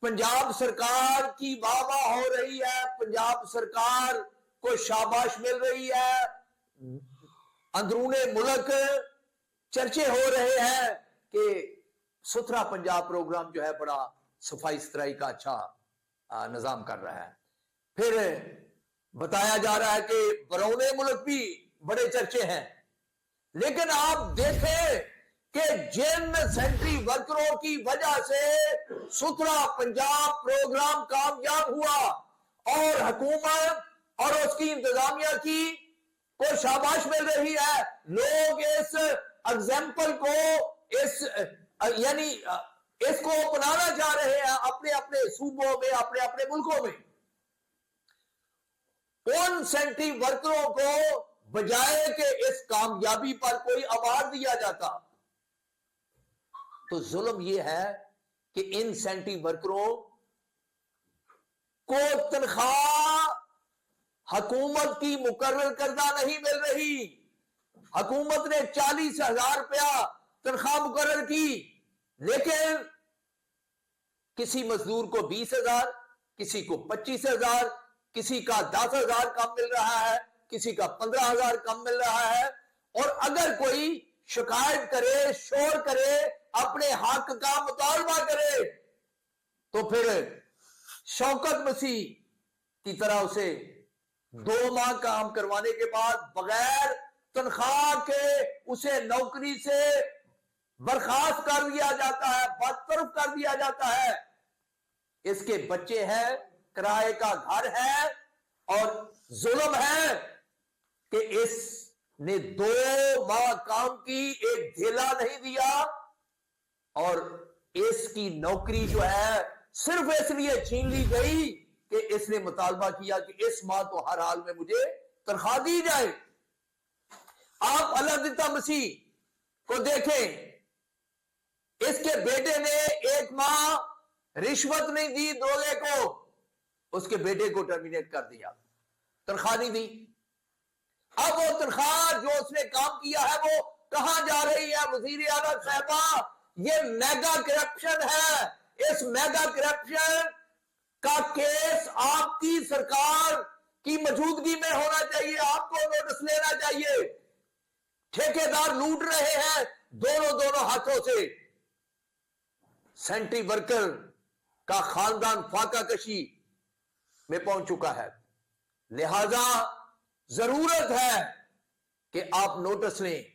पंजाब सरकार की वाह वाह हो रही है, पंजाब सरकार को शाबाश मिल रही है, अंदरूने मुल्क चर्चे हो रहे हैं कि सुथरा पंजाब प्रोग्राम जो है बड़ा सफाई सुथराई का अच्छा निजाम कर रहा है। फिर बताया जा रहा है कि बरौने मुल्क भी बड़े चर्चे हैं। लेकिन आप देखें कि जिन सेंट्री वर्करों की वजह से सुथरा पंजाब प्रोग्राम कामयाब हुआ और हुकूमत और उसकी इंतजामिया की को शाबाश मिल रही है, लोग इस एग्जाम्पल को यानी इसको अपनाना चाह रहे हैं अपने अपने सूबों में, अपने अपने मुल्कों में। उन सेंट्री वर्करों को बजाय कि इस कामयाबी पर कोई अवार्ड दिया जाता, तो जुल्म यह है कि इन सेंट्री वर्करों को तनख्वाह हुकूमत की मुकर्रर करदा नहीं मिल रही। हुकूमत ने 40,000 रुपया तनख्वाह मुकर्रर की, लेकिन किसी मजदूर को 20,000, किसी को 25,000, किसी का 10,000 कम मिल रहा है, किसी का 15,000 कम मिल रहा है। और अगर कोई शिकायत करे, शोर करे, अपने हक का मुतालबा करे, तो फिर शौकत मसीह की तरह उसे 2 माह काम करवाने के बाद बगैर तनख्वाह के उसे नौकरी से बर्खास्त कर दिया जाता है, बरतरफ कर दिया जाता है। इसके बच्चे हैं, किराए का घर है, और जुल्म है कि इसने 2 माह काम की, एक धेला नहीं दिया, और इसकी नौकरी जो है सिर्फ इसलिए छीन ली गई कि इसने मुतालबा किया कि इस माह तो हर हाल में मुझे तनख्वाह दी जाए। आप अल्लाह दिता मसीह को देखें, इसके बेटे ने 1 माह रिश्वत नहीं दी दोले को, उसके बेटे को टर्मिनेट कर दिया, तनख्वाह नहीं दी। अब वो तनख्वाह जो उसने काम किया है वो कहां जा रही है? वजीर आला साहबा, ये मेगा करप्शन है। इस मेगा करप्शन का केस आपकी सरकार की मौजूदगी में होना चाहिए, आपको नोटिस लेना चाहिए। ठेकेदार लूट रहे हैं दोनों हाथों से। सेंट्री वर्कर का खानदान फाका कशी में पहुंच चुका है। लिहाजा जरूरत है कि आप नोटिस लें